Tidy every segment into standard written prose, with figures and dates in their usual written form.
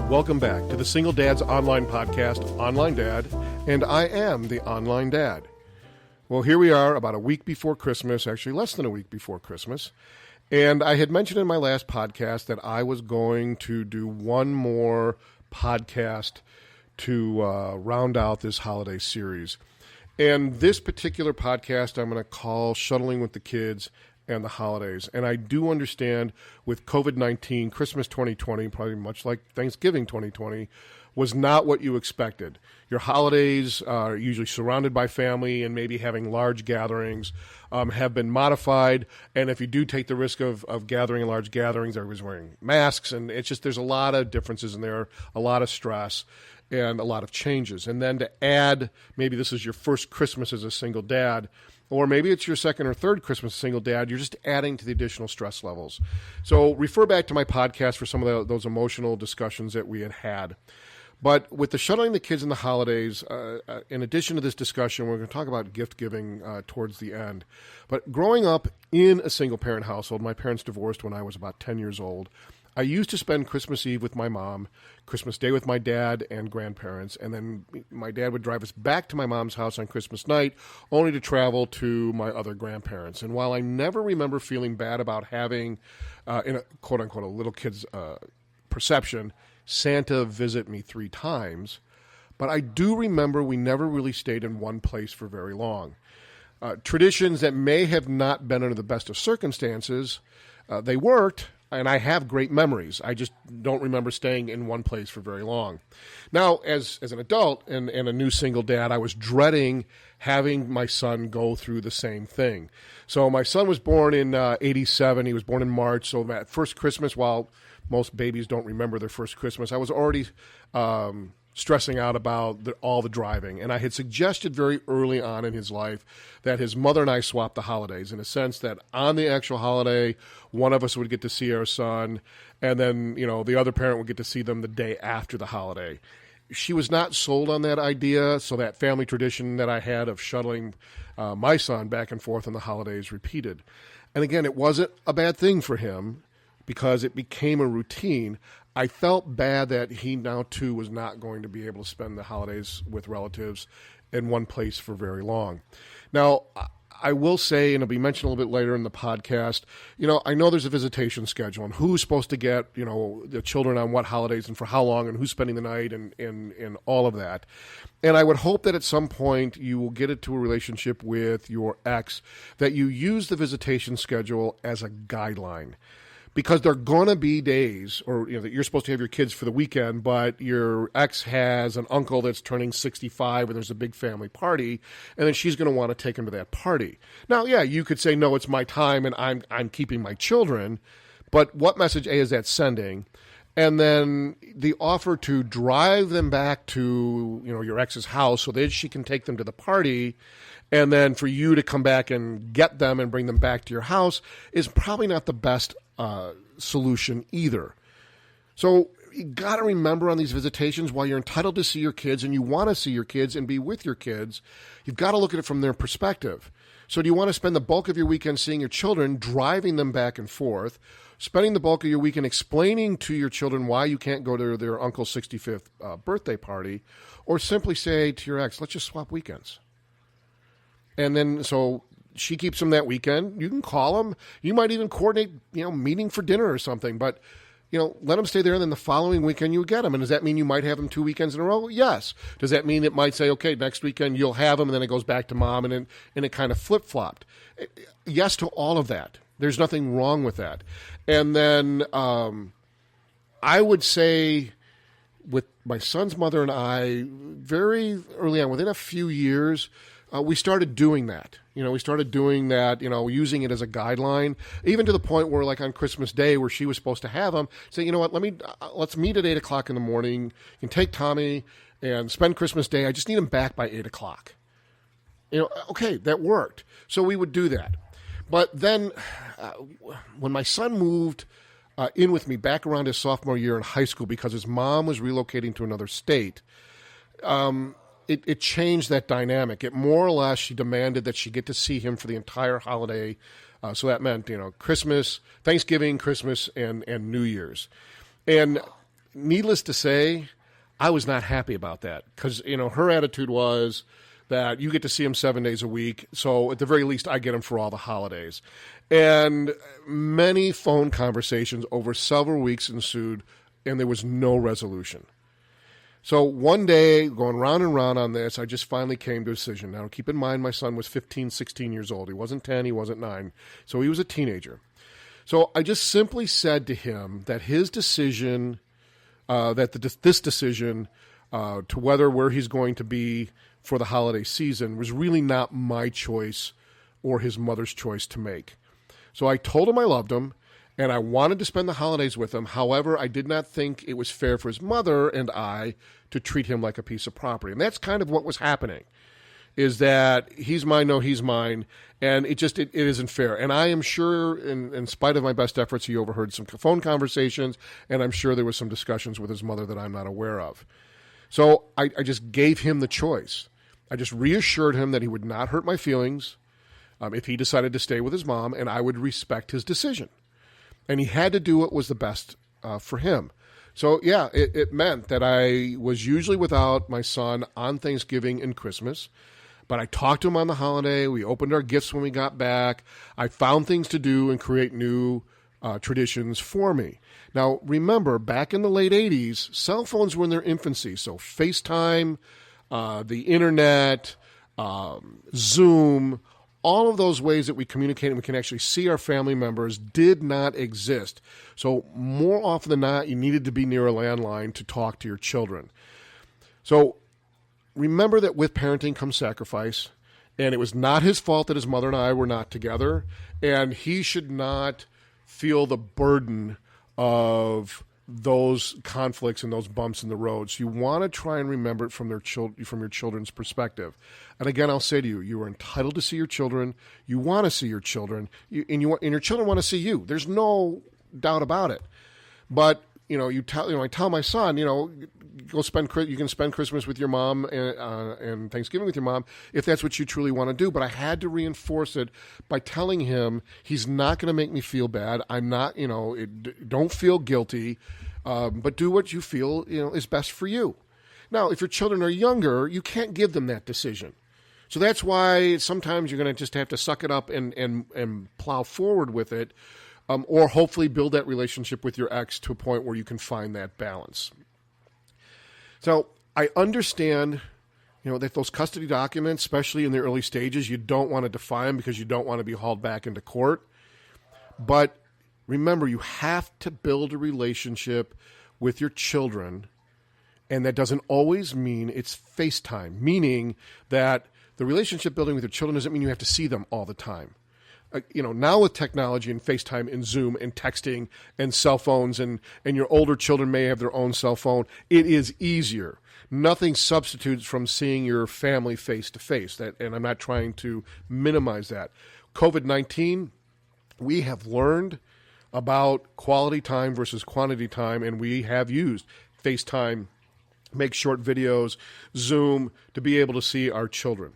Welcome back to the Single Dad's online podcast, Online Dad, and I am the Online Dad. Well, here we are about a week before Christmas, actually less than a week before Christmas, and I had mentioned in my last podcast that I was going to do one more podcast to round out this holiday series. And this particular podcast I'm going to call Shuttling with the Kids and the Holidays. And I do understand with COVID-19, Christmas 2020, probably much like Thanksgiving 2020, was not what you expected. Your holidays are usually surrounded by family and maybe having large gatherings have been modified. And if you do take the risk of gathering in large gatherings, everybody's wearing masks. And it's just there's a lot of differences in there, a lot of stress, and a lot of changes. And then to add, maybe this is your first Christmas as a single dad, or maybe it's your second or third Christmas as a single dad, you're just adding to the additional stress levels. So refer back to my podcast for some of those emotional discussions that we had. But with the shuttling the kids in the holidays, in addition to this discussion, we're going to talk about gift giving towards the end. But growing up in a single-parent household, my parents divorced when I was about 10 years old. I used to spend Christmas Eve with my mom, Christmas Day with my dad and grandparents, and then my dad would drive us back to my mom's house on Christmas night, only to travel to my other grandparents. And while I never remember feeling bad about having, in a quote-unquote, a little kid's perception, Santa visit me 3 times, but I do remember we never really stayed in one place for very long. Traditions that may have not been under the best of circumstances, they worked, and I have great memories. I just don't remember staying in one place for very long. Now, as an adult and a new single dad, I was dreading having my son go through the same thing. So my son was born in 87. He was born in March. So that first Christmas, while most babies don't remember their first Christmas, I was already stressing out about all the driving. And I had suggested very early on in his life that his mother and I swap the holidays, in a sense that on the actual holiday, one of us would get to see our son, and then, the other parent would get to see them the day after the holiday. She was not sold on that idea, so that family tradition that I had of shuttling my son back and forth on the holidays repeated. And again, it wasn't a bad thing for him because it became a routine. I felt bad that he now, too, was not going to be able to spend the holidays with relatives in one place for very long. Now, I will say, and it'll be mentioned a little bit later in the podcast, I know there's a visitation schedule and who's supposed to get, the children on what holidays and for how long and who's spending the night and all of that. And I would hope that at some point you will get into a relationship with your ex, that you use the visitation schedule as a guideline. Because there are going to be days, or that you're supposed to have your kids for the weekend, but your ex has an uncle that's turning 65, and there's a big family party, and then she's going to want to take him to that party. Now, yeah, you could say, no, it's my time, and I'm keeping my children, but what message A is that sending? And then the offer to drive them back to your ex's house so that she can take them to the party, and then for you to come back and get them and bring them back to your house is probably not the best solution either. So you got to remember on these visitations, while you're entitled to see your kids and you want to see your kids and be with your kids, you've got to look at it from their perspective. So do you want to spend the bulk of your weekend seeing your children, driving them back and forth, spending the bulk of your weekend explaining to your children why you can't go to their uncle's 65th birthday party, or simply say to your ex, let's just swap weekends? And then so she keeps them that weekend. You can call them. You might even coordinate, meeting for dinner or something. But, let them stay there, and then the following weekend you get them. And does that mean you might have them 2 weekends in a row? Yes. Does that mean it might say, okay, next weekend you'll have them, and then it goes back to mom, and it kind of flip-flopped? Yes to all of that. There's nothing wrong with that. And then I would say with my son's mother and I, very early on, within a few years, we started doing that. We started doing that, using it as a guideline, even to the point where, like on Christmas Day, where she was supposed to have them, say, you know what, let's meet at 8 o'clock in the morning. You can take Tommy and spend Christmas Day. I just need him back by 8 o'clock. Okay, that worked. So we would do that. But then when my son moved in with me back around his sophomore year in high school because his mom was relocating to another state, it changed that dynamic. It more or less, she demanded that she get to see him for the entire holiday. So that meant, Christmas, Thanksgiving, Christmas, and New Year's. And needless to say, I was not happy about that because, her attitude was that you get to see him 7 days a week, so at the very least I get him for all the holidays. And many phone conversations over several weeks ensued, and there was no resolution. So one day, going round and round on this, I just finally came to a decision. Now, keep in mind, my son was 15, 16 years old. He wasn't 10, he wasn't 9, so he was a teenager. So I just simply said to him that his decision, this decision to where he's going to be for the holiday season was really not my choice or his mother's choice to make. So I told him I loved him, and I wanted to spend the holidays with him. However, I did not think it was fair for his mother and I to treat him like a piece of property. And that's kind of what was happening, is that he's mine, no, he's mine, and it isn't fair. And I am sure, in spite of my best efforts, he overheard some phone conversations, and I'm sure there was some discussions with his mother that I'm not aware of. So I just gave him the choice. I just reassured him that he would not hurt my feelings if he decided to stay with his mom, and I would respect his decision. And he had to do what was the best for him. So, yeah, it meant that I was usually without my son on Thanksgiving and Christmas. But I talked to him on the holiday. We opened our gifts when we got back. I found things to do and create new traditions for me. Now, remember, back in the late 80s, cell phones were in their infancy. So FaceTime, the internet, Zoom, all of those ways that we communicate and we can actually see our family members did not exist. So more often than not, you needed to be near a landline to talk to your children. So remember that with parenting comes sacrifice, and it was not his fault that his mother and I were not together, and he should not feel the burden of those conflicts and those bumps in the road. So you want to try and remember it from your children's perspective. And again, I'll say to you, you are entitled to see your children. You want to see your children, and your children want to see you. There's no doubt about it. But I tell my son, you can spend Christmas with your mom and Thanksgiving with your mom if that's what you truly want to do. But I had to reinforce it by telling him he's not going to make me feel bad. I'm not, don't feel guilty, but do what you feel, is best for you. Now, if your children are younger, you can't give them that decision. So that's why sometimes you're going to just have to suck it up and plow forward with it. Or hopefully build that relationship with your ex to a point where you can find that balance. So I understand, that those custody documents, especially in the early stages, you don't want to defy them because you don't want to be hauled back into court. But remember, you have to build a relationship with your children, and that doesn't always mean it's FaceTime, meaning that the relationship building with your children doesn't mean you have to see them all the time. Now with technology and FaceTime and Zoom and texting and cell phones and your older children may have their own cell phone, it is easier. Nothing substitutes from seeing your family face to face. And I'm not trying to minimize that. COVID-19, we have learned about quality time versus quantity time, and we have used FaceTime, make short videos, Zoom to be able to see our children.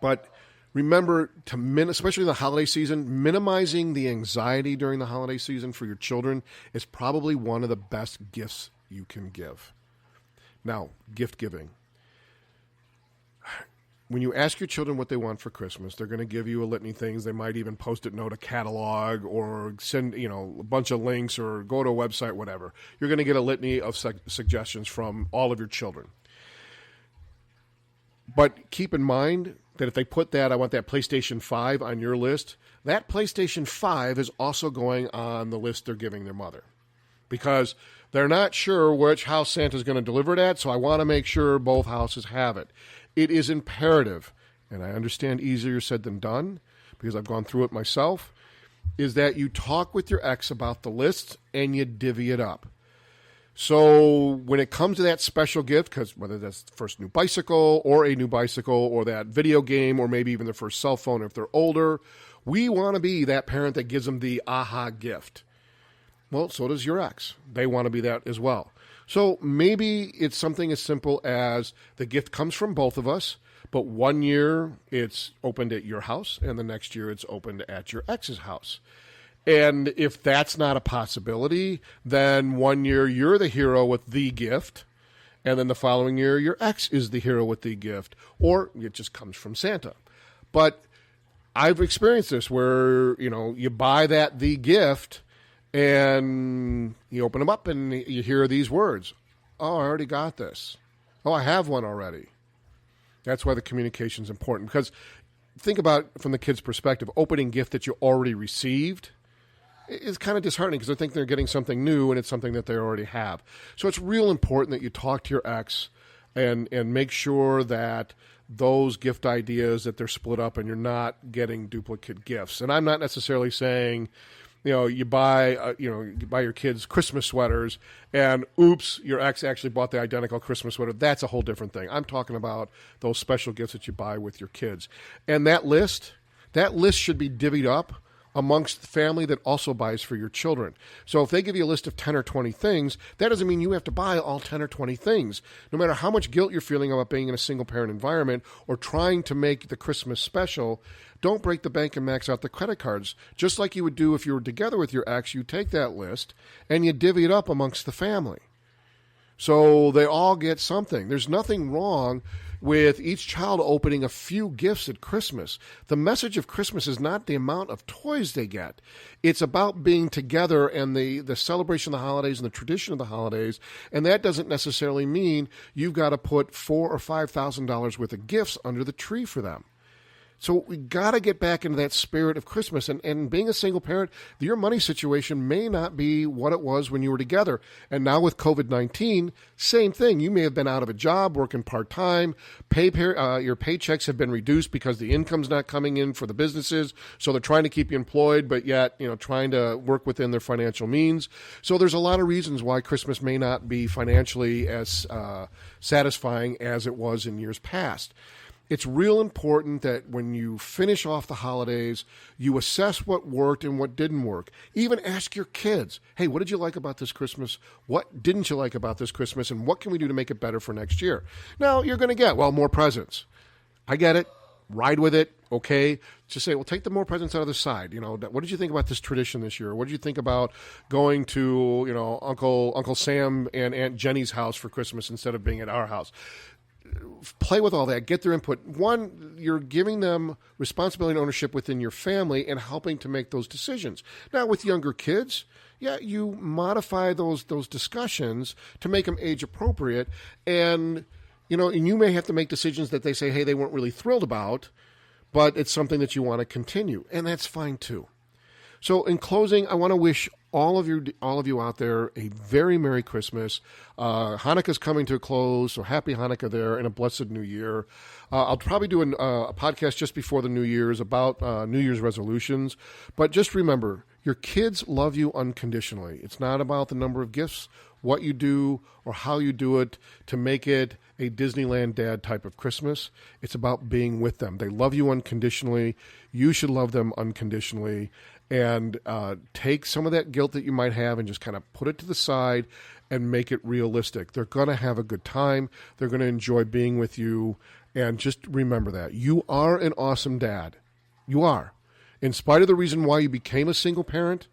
But remember, especially the holiday season, minimizing the anxiety during the holiday season for your children is probably one of the best gifts you can give. Now, gift giving. When you ask your children what they want for Christmas, they're going to give you a litany of things. They might even post-it note a catalog or send a bunch of links or go to a website, whatever. You're going to get a litany of suggestions from all of your children. But keep in mind that if they put that, I want that PlayStation 5 on your list, that PlayStation 5 is also going on the list they're giving their mother. Because they're not sure which house Santa's going to deliver it at, so I want to make sure both houses have it. It is imperative, and I understand easier said than done, because I've gone through it myself, is that you talk with your ex about the list and you divvy it up. So when it comes to that special gift, because whether that's the first new bicycle or a new bicycle or that video game or maybe even their first cell phone if they're older, we want to be that parent that gives them the aha gift. Well, so does your ex. They want to be that as well. So maybe it's something as simple as the gift comes from both of us, but one year it's opened at your house and the next year it's opened at your ex's house. And if that's not a possibility, then one year you're the hero with the gift, and then the following year your ex is the hero with the gift, or it just comes from Santa. But I've experienced this where, you buy the gift and you open them up and you hear these words. Oh, I already got this. Oh, I have one already. That's why the communication is important, because think about it from the kid's perspective. Opening gift that you already received is kind of disheartening because they think they're getting something new and it's something that they already have. So it's real important that you talk to your ex and make sure that those gift ideas, that they're split up and you're not getting duplicate gifts. And I'm not necessarily saying, you buy your kids Christmas sweaters and oops, your ex actually bought the identical Christmas sweater. That's a whole different thing. I'm talking about those special gifts that you buy with your kids. And that list should be divvied up amongst the family that also buys for your children. So if they give you a list of 10 or 20 things, that doesn't mean you have to buy all 10 or 20 things. No matter how much guilt you're feeling about being in a single-parent environment or trying to make the Christmas special, don't break the bank and max out the credit cards. Just like you would do if you were together with your ex, you take that list and you divvy it up amongst the family. So they all get something. There's nothing wrong with each child opening a few gifts at Christmas. The message of Christmas is not the amount of toys they get. It's about being together and the celebration of the holidays and the tradition of the holidays. And that doesn't necessarily mean you've got to put $4,000 or $5,000 worth of gifts under the tree for them. So we got to get back into that spirit of Christmas. And being a single parent, your money situation may not be what it was when you were together. And now with COVID-19, same thing. You may have been out of a job, working part-time. Your paychecks have been reduced because the income's not coming in for the businesses. So they're trying to keep you employed, but yet, trying to work within their financial means. So there's a lot of reasons why Christmas may not be financially as satisfying as it was in years past. It's real important that when you finish off the holidays, you assess what worked and what didn't work. Even ask your kids, hey, what did you like about this Christmas? What didn't you like about this Christmas? And what can we do to make it better for next year? Now, you're going to get, more presents. I get it. Ride with it. Okay. Just say, take the more presents out of the side. What did you think about this tradition this year? What did you think about going to, Uncle Sam and Aunt Jenny's house for Christmas instead of being at our house? Play with all that, get their input. One, you're giving them responsibility and ownership within your family and helping to make those decisions. Now, with younger kids, you modify those discussions to make them age appropriate. And, and you may have to make decisions that they say, hey, they weren't really thrilled about, but it's something that you want to continue. And that's fine too. So in closing, I want to wish all of you out there a very Merry Christmas. Hanukkah's coming to a close, so happy Hanukkah there and a blessed New Year. I'll probably do a podcast just before the New Year's about New Year's resolutions. But just remember, your kids love you unconditionally. It's not about the number of gifts, what you do, or how you do it to make it a Disneyland dad type of Christmas. It's about being with them. They love you unconditionally. You should love them unconditionally. And take some of that guilt that you might have and just kind of put it to the side and make it realistic. They're going to have a good time. They're going to enjoy being with you. And just remember that. You are an awesome dad. You are. In spite of the reason why you became a single parent,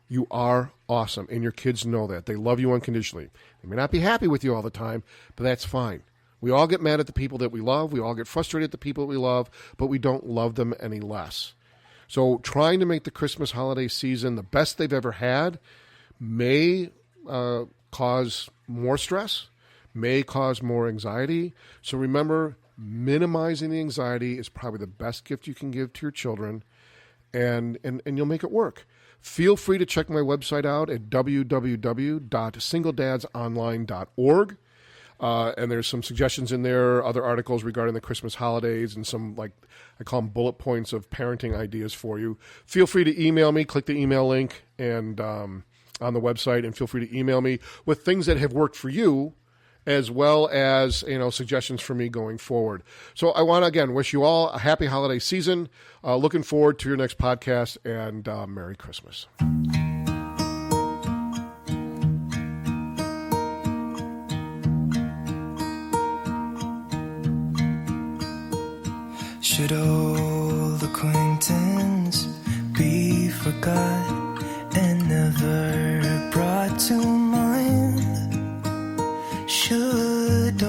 you are awesome. And your kids know that. They love you unconditionally. They may not be happy with you all the time, but that's fine. We all get mad at the people that we love. We all get frustrated at the people that we love, but we don't love them any less. So trying to make the Christmas holiday season the best they've ever had may cause more stress, may cause more anxiety. So remember, minimizing the anxiety is probably the best gift you can give to your children, and you'll make it work. Feel free to check my website out at www.singledadsonline.org. And there's some suggestions in there, other articles regarding the Christmas holidays, and some, I call them bullet points of parenting ideas for you. Feel free to email me. Click the email link and on the website, and feel free to email me with things that have worked for you, as well as suggestions for me going forward. So I want to again wish you all a happy holiday season. Looking forward to your next podcast, and Merry Christmas. Should old acquaintance be forgot? to mind should